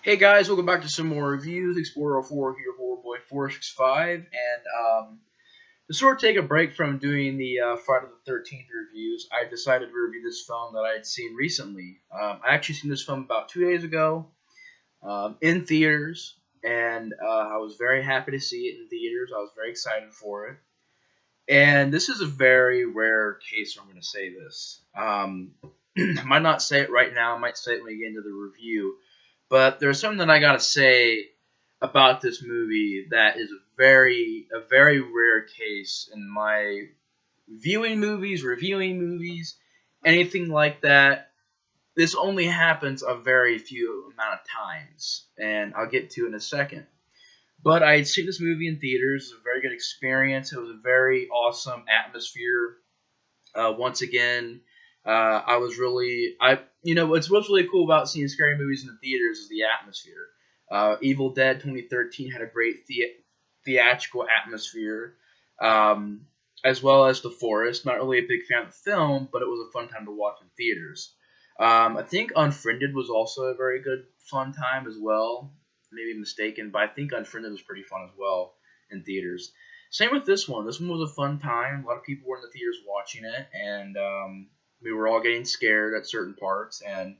Hey guys, welcome back to some more reviews. Explorer 04 here, Horror Boy 465, and to sort of take a break from doing the Friday the 13th reviews, I decided to review this film that I had seen recently. I actually seen this film about 2 days ago in theaters, and I was very happy to see it in theaters. I was very excited for it, and this is a very rare case where I'm going to say this. I might not say it right now. I might say it when we get into the review. But there's something that I gotta say about this movie that is a very rare case in my viewing movies, reviewing movies, anything like that. This only happens a very few amount of times, and I'll get to in a second. But I had seen this movie in theaters. It was a very good experience. It was a very awesome atmosphere. Once again, I was really what's really cool about seeing scary movies in the theaters is the atmosphere. Evil Dead 2013 had a great theatrical atmosphere, as well as The Forest. Not really a big fan of the film, but it was a fun time to watch in theaters. I think Unfriended was also a very good fun time as well. Maybe mistaken, but I think Unfriended was pretty fun as well in theaters. Same with this one. This one was a fun time. A lot of people were in the theaters watching it, and we were all getting scared at certain parts. And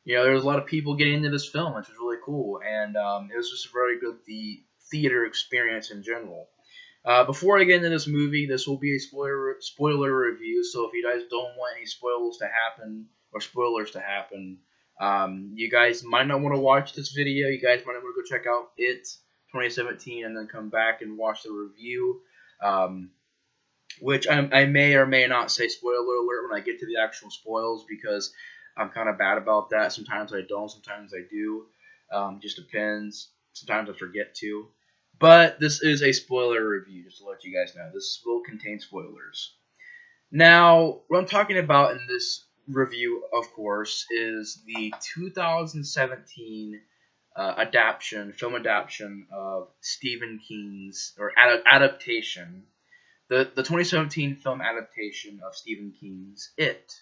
there was a lot of people getting into this film, which was really cool. And it was just a very good theater experience in general. Before I get into this movie, this will be a spoiler review. So if you guys don't want any spoilers to happen, you guys might not want to watch this video. You guys might want to go check out It 2017 and then come back and watch the review. Which I may or may not say spoiler alert when I get to the actual spoils, because I'm kind of bad about that. Sometimes I don't, sometimes I do. Just depends. Sometimes I forget to. But this is a spoiler review, just to let you guys know. This will contain spoilers. Now, what I'm talking about in this review, of course, is the 2017 film adaptation of Stephen King's, or adaptation, the 2017 film adaptation of Stephen King's It.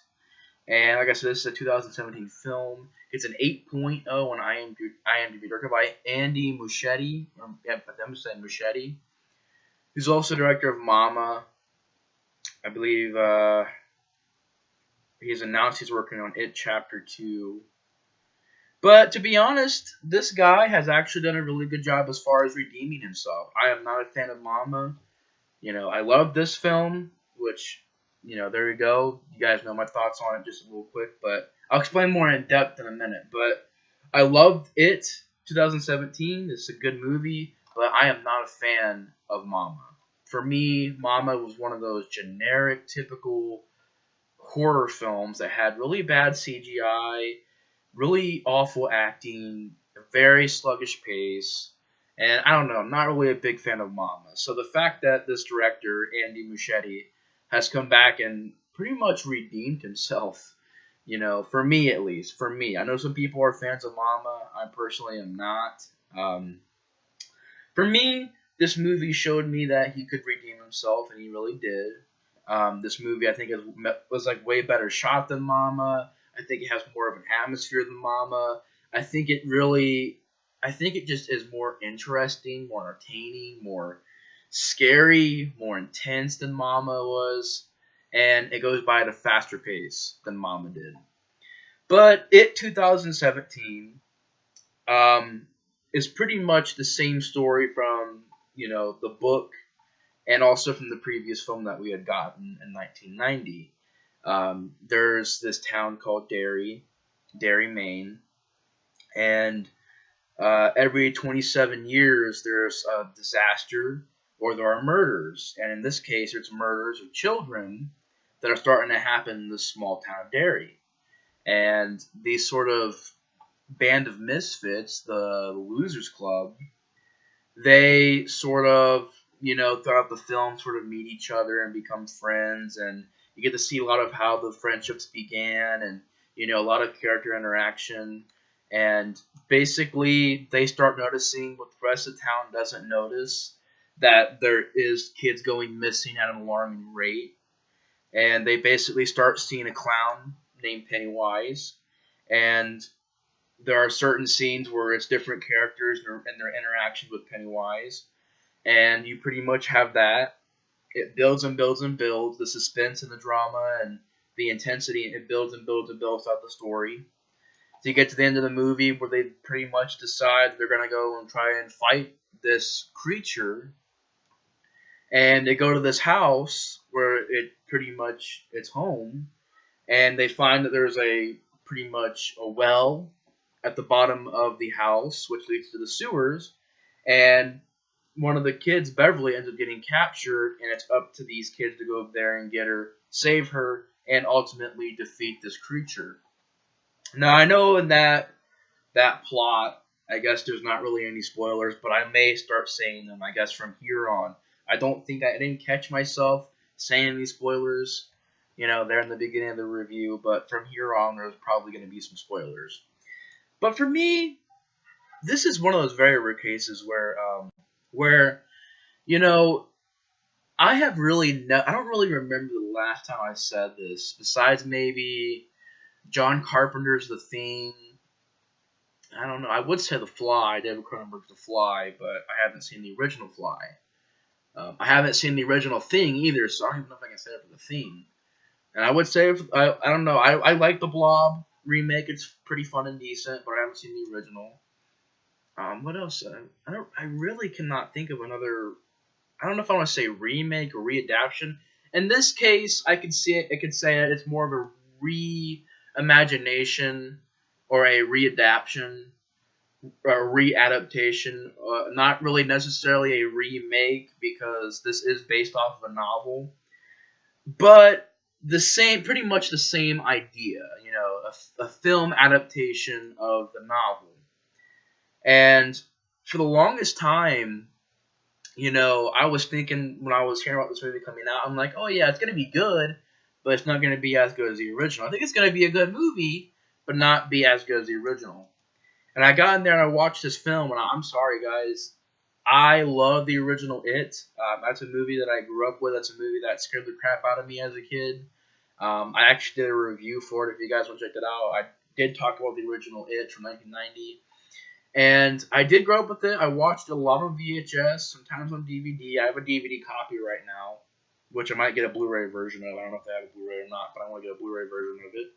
And like I said, this is a 2017 film. It's an 8.0 on IMDb, directed by Andy Muschietti. I'm saying Muschietti. He's also director of Mama. I believe he's announced he's working on It Chapter 2. But to be honest, this guy has actually done a really good job as far as redeeming himself. I am not a fan of Mama. I love this film, which, there you go. You guys know my thoughts on it just a little quick, but I'll explain more in depth in a minute. But I loved It 2017. It's a good movie, but I am not a fan of Mama. For me, Mama was one of those generic, typical horror films that had really bad CGI, really awful acting, a very sluggish pace, and I don't know, I'm not really a big fan of Mama. So the fact that this director, Andy Muschietti, has come back and pretty much redeemed himself, for me at least, for me. I know some people are fans of Mama. I personally am not. For me, this movie showed me that he could redeem himself, and he really did. This movie, I think, was like way better shot than Mama. I think it has more of an atmosphere than Mama. I think it just is more interesting, more entertaining, more scary, more intense than Mama was, and it goes by at a faster pace than Mama did. But It 2017 is pretty much the same story from the book, and also from the previous film that we had gotten in 1990. There's this town called Derry, Maine, and every 27 years there's a disaster or there are murders. And in this case, it's murders of children that are starting to happen in this small town of Derry. And these sort of band of misfits, the Losers Club, they sort of, throughout the film sort of meet each other and become friends. And you get to see a lot of how the friendships began, and, a lot of character interaction. And basically, they start noticing what the rest of town doesn't notice, that there is kids going missing at an alarming rate. And they basically start seeing a clown named Pennywise. And there are certain scenes where it's different characters and their interactions with Pennywise, and you pretty much have that. It builds and builds and builds the suspense and the drama and the intensity. It builds and builds and builds out the story. So you get to the end of the movie where they pretty much decide they're gonna go and try and fight this creature, and they go to this house where it pretty much it's home, and they find that there's a pretty much a well at the bottom of the house, which leads to the sewers, and one of the kids, Beverly, ends up getting captured, and it's up to these kids to go up there and get her, save her, and ultimately defeat this creature. Now, I know in that plot, I guess there's not really any spoilers, but I may start saying them, I guess, from here on. I don't think I didn't catch myself saying these spoilers, there in the beginning of the review, but from here on, there's probably going to be some spoilers. But for me, this is one of those very rare cases where I have really I don't really remember the last time I said this, besides maybe John Carpenter's The Thing. I don't know. I would say The Fly, David Cronenberg's The Fly, but I haven't seen the original Fly. I haven't seen the original Thing either, so I don't even know if I can say it for The Thing. And I would say, I don't know, I like the Blob remake. It's pretty fun and decent, but I haven't seen the original. What else? I really cannot think of another. I don't know if I want to say remake or readaptation. In this case, I could see it. I could say it's more of a reimagination or a readaptation or readaptation. Not really necessarily a remake because this is based off of a novel, but pretty much the same idea. A film adaptation of the novel. And for the longest time, I was thinking when I was hearing about this movie coming out, I'm like, oh yeah, it's going to be good, but it's not going to be as good as the original. I think it's going to be a good movie, but not be as good as the original. And I got in there and I watched this film, and I'm sorry, guys. I love the original It. That's a movie that I grew up with. That's a movie that scared the crap out of me as a kid. I actually did a review for it. If you guys want to check it out, I did talk about the original It from 1990. And I did grow up with it. I watched it a lot on VHS, sometimes on DVD. I have a DVD copy right now, which I might get a Blu-ray version of. I don't know if they have a Blu-ray or not, but I want to get a Blu-ray version of it.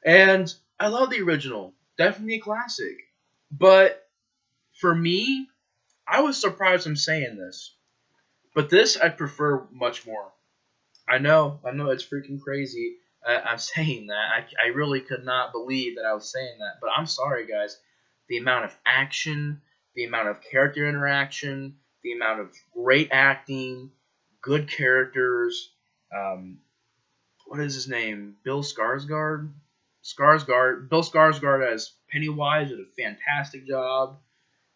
And I love the original. Definitely a classic. But for me, I was surprised I'm saying this. But this I prefer much more. I know it's freaking crazy. I'm saying that. I really could not believe that I was saying that. But I'm sorry, guys. The amount of action, the amount of character interaction, the amount of great acting, good characters. What is his name? Bill Skarsgård? Bill Skarsgård as Pennywise did a fantastic job.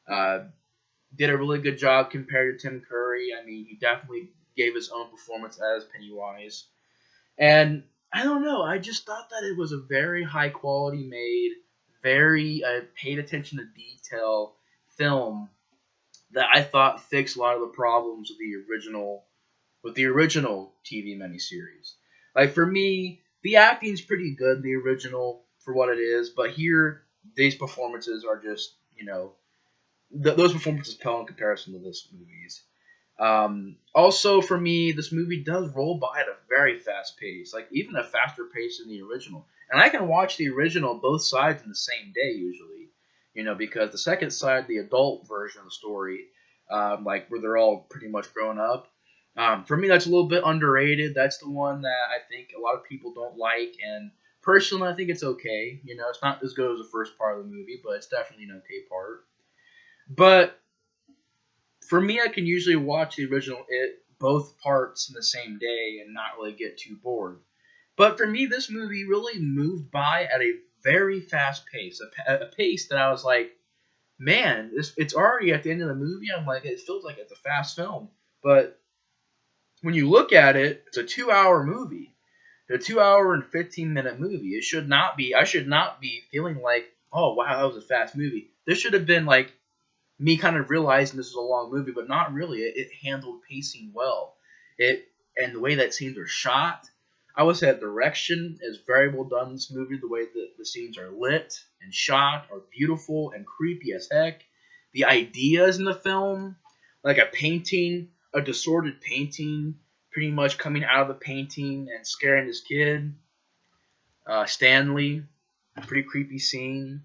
Did a really good job compared to Tim Curry. I mean, he definitely gave his own performance as Pennywise. And I don't know, I just thought that it was a very high quality made, very paid attention to detail film that I thought fixed a lot of the problems with the original TV miniseries. Like for me, the acting's pretty good in the original for what it is, but here these performances are just those performances pale in comparison to this movie's. Also, for me, this movie does roll by at a very fast pace, like even a faster pace than the original. And I can watch the original both sides in the same day usually, because the second side, the adult version of the story, like where they're all pretty much grown up. For me, that's a little bit underrated. That's the one that I think a lot of people don't like, and personally, I think it's okay. It's not as good as the first part of the movie, but it's definitely an okay part. But for me, I can usually watch the original both parts in the same day and not really get too bored. But for me, this movie really moved by at a very fast pace, a pace that I was like, man, it's already at the end of the movie. I'm like, it feels like it's a fast film. But when you look at it, it's a 2-hour movie. It's a 2-hour and 15-minute movie. It should not be. I should not be feeling like, oh wow, that was a fast movie. This should have been like me kind of realizing this was a long movie, but not really. It handled pacing well. And the way that scenes are shot, I would say that direction is very well done in this movie. The way that the scenes are lit and shot are beautiful and creepy as heck. The ideas in the film, like a painting, a distorted painting, pretty much coming out of the painting and scaring this kid, Stanley, pretty creepy scene.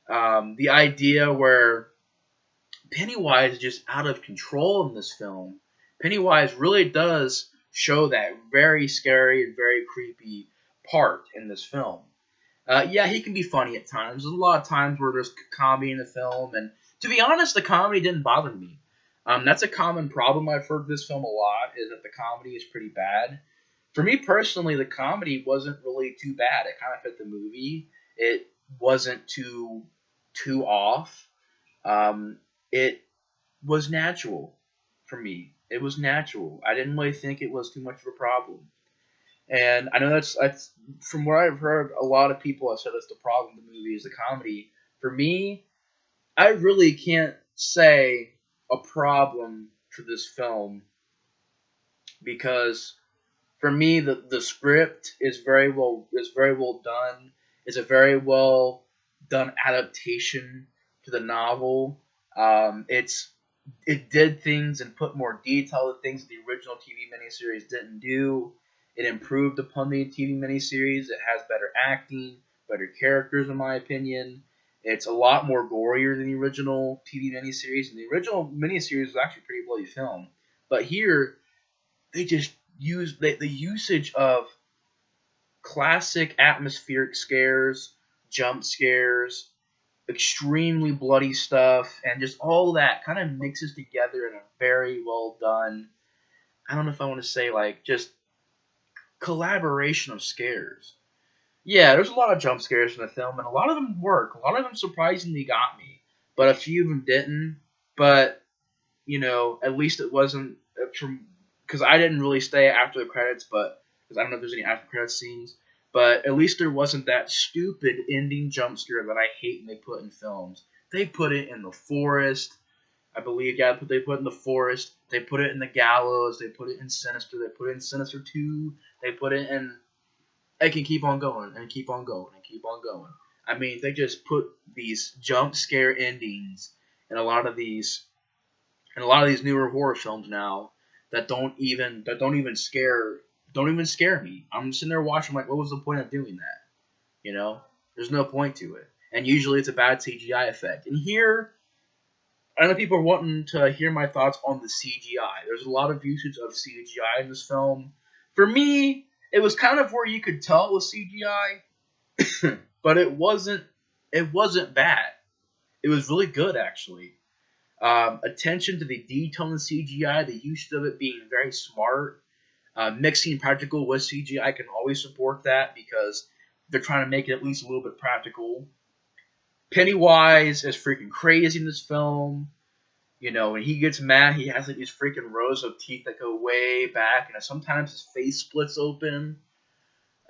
The idea where Pennywise is just out of control in this film. Pennywise really does show that very scary and very creepy part in this film. Yeah, he can be funny at times. There's a lot of times where there's comedy in the film, and to be honest, the comedy didn't bother me. That's a common problem I've heard this film a lot, is that the comedy is pretty bad. For me personally, the comedy wasn't really too bad. It kind of fit the movie. It wasn't too off. Um, it was natural for me. It was natural. I didn't really think it was too much of a problem. And I know that's from what I've heard. A lot of people have said that's the problem with the movie is the comedy. For me, I really can't say a problem for this film because for me the script is very well done. It's a very well done adaptation to the novel. It did things and put more detail to things that the original TV miniseries didn't do. It improved upon the TV miniseries. It has better acting, better characters, in my opinion. It's a lot more gorier than the original TV miniseries. And the original miniseries was actually a pretty bloody film. But here, they just use the usage of classic atmospheric scares, jump scares, extremely bloody stuff, and just all that kind of mixes together in a very well done. I don't know if I want to say like just collaboration of scares. Yeah, there's a lot of jump scares in the film, and a lot of them work. A lot of them surprisingly got me, but a few of them didn't. But at least it wasn't from because I didn't really stay after the credits, but because I don't know if there's any after credits scenes. But at least there wasn't that stupid ending jump scare that I hate when they put in films. They put it in the forest. I believe, yeah, they put it in the forest. They put it in the gallows. They put it in Sinister. They put it in Sinister 2. They put it in. It can keep on going and keep on going and keep on going. I mean, they just put these jump scare endings in a lot of these newer horror films now that don't even scare me. I'm sitting there watching like, what was the point of doing that? There's no point to it. And usually it's a bad CGI effect. And here, I know people are wanting to hear my thoughts on the CGI. There's a lot of usage of CGI in this film. For me, it was kind of where you could tell it was CGI, but it wasn't. It wasn't bad. It was really good actually. Attention to the detail in the CGI, the use of it being very smart. Mixing practical with CGI, I can always support that because they're trying to make it at least a little bit practical. Pennywise is freaking crazy in this film. When he gets mad, he has like these freaking rows of teeth that go way back, and sometimes his face splits open.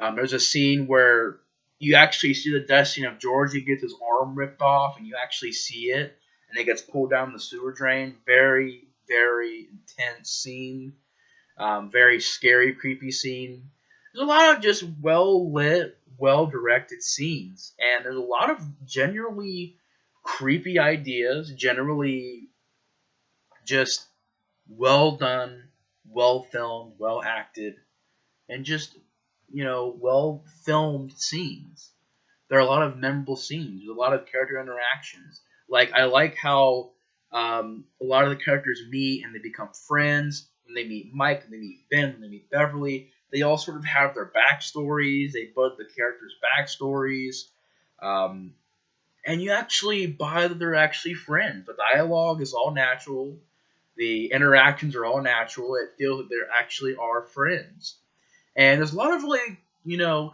There's a scene where you actually see the death scene of George. He gets his arm ripped off, and you actually see it, and it gets pulled down the sewer drain. Very, very intense scene. Very scary, creepy scene. There's a lot of just well lit, well directed scenes, and there's a lot of generally creepy ideas, generally just well done, well filmed, well acted, and just well filmed scenes. There are a lot of memorable scenes. There's a lot of character interactions. Like I like how a lot of the characters meet and they become friends. When they meet Mike, when they meet Ben, when they meet Beverly, they all sort of have their backstories. They bud the characters' backstories. And you actually buy that they're actually friends. The dialogue is all natural. The interactions are all natural. It feels that they actually are friends. And there's a lot of really,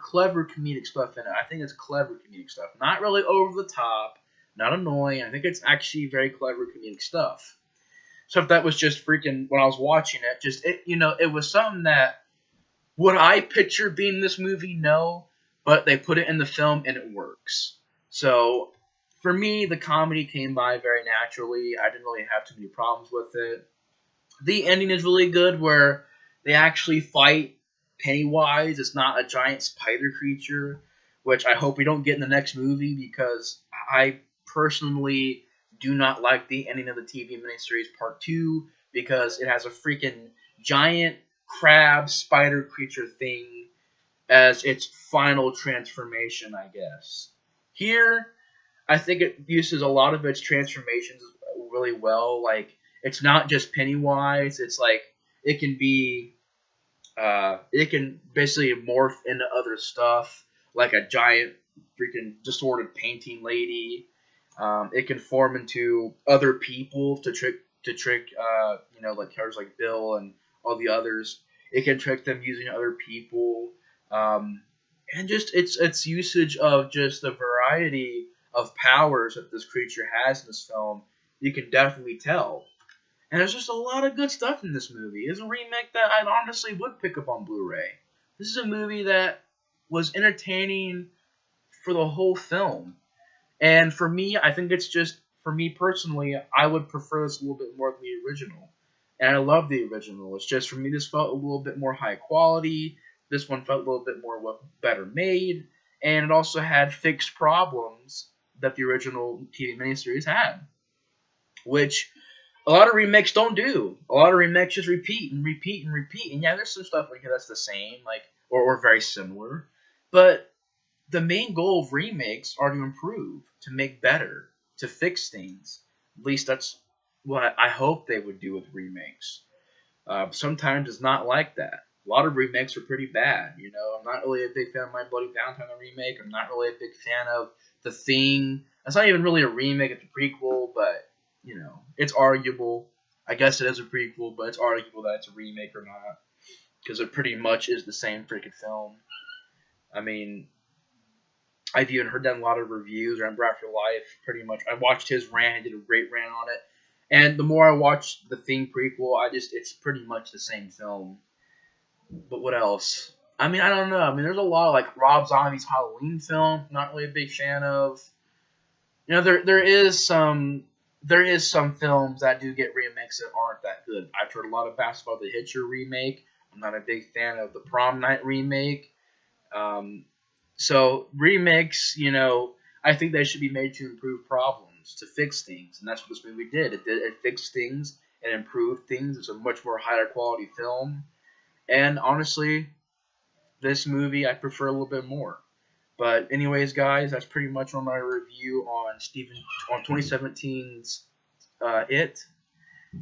clever comedic stuff in it. I think it's clever comedic stuff. Not really over the top, not annoying. I think it's actually very clever comedic stuff. So if that was just freaking, when I was watching it, it was something that, would I picture being in this movie? No. But they put it in the film and it works. So for me, the comedy came by very naturally. I didn't really have too many problems with it. The ending is really good where they actually fight Pennywise. It's not a giant spider creature, which I hope we don't get in the next movie because I personally do not like the ending of the TV miniseries Part 2 because it has a freaking giant crab spider creature thing as its final transformation, I guess. Here, I think it uses a lot of its transformations really well. Like, it's not just Pennywise. It's like it can be, it can basically morph into other stuff, like a giant freaking distorted painting lady. It can form into other people to trick, like characters like Bill and all the others. It can trick them using other people, and just its usage of just the variety of powers that this creature has in this film. You can definitely tell. And there's just a lot of good stuff in this movie. It's a remake that I honestly would pick up on Blu-ray. This is a movie that was entertaining for the whole film. And for me, I think it's just, for me personally, I would prefer this a little bit more than the original. And I love the original. It's just, for me, this felt a little bit more high quality. This one felt a little bit more better made. And it also had fixed problems that the original TV miniseries had. Which a lot of remakes don't do. A lot of remakes just repeat and repeat and repeat. And yeah, there's some stuff like that's the same, like or very similar. But the main goal of remakes are to improve, to make better, to fix things. At least that's what I hope they would do with remakes. Sometimes it's not like that. A lot of remakes are pretty bad. I'm not really a big fan of My Bloody Valentine the remake. I'm not really a big fan of The Thing. That's not even really a remake; it's a prequel, but it's arguable. I guess it is a prequel, but it's arguable that it's a remake or not, because it pretty much is the same freaking film. I mean, I've even heard that in a lot of reviews. Remember After Life, pretty much. I watched his rant. He did a great rant on it. And the more I watch the Thing prequel, it's pretty much the same film. But what else? I mean, I don't know. I mean, there's a lot of, like, Rob Zombie's Halloween film. Not really a big fan of. There is some films that do get remakes that aren't that good. I've heard a lot of Basketball The Hitcher remake. I'm not a big fan of the Prom Night remake. So remakes, I think they should be made to improve problems, to fix things, and that's what this movie did. It fixed things, it improved things. It's a much more higher quality film, and honestly, this movie I prefer a little bit more. But anyways, guys, that's pretty much on my review on 2017's It.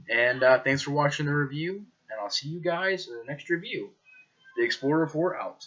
And thanks for watching the review, and I'll see you guys in the next review. The Explorer 4 out.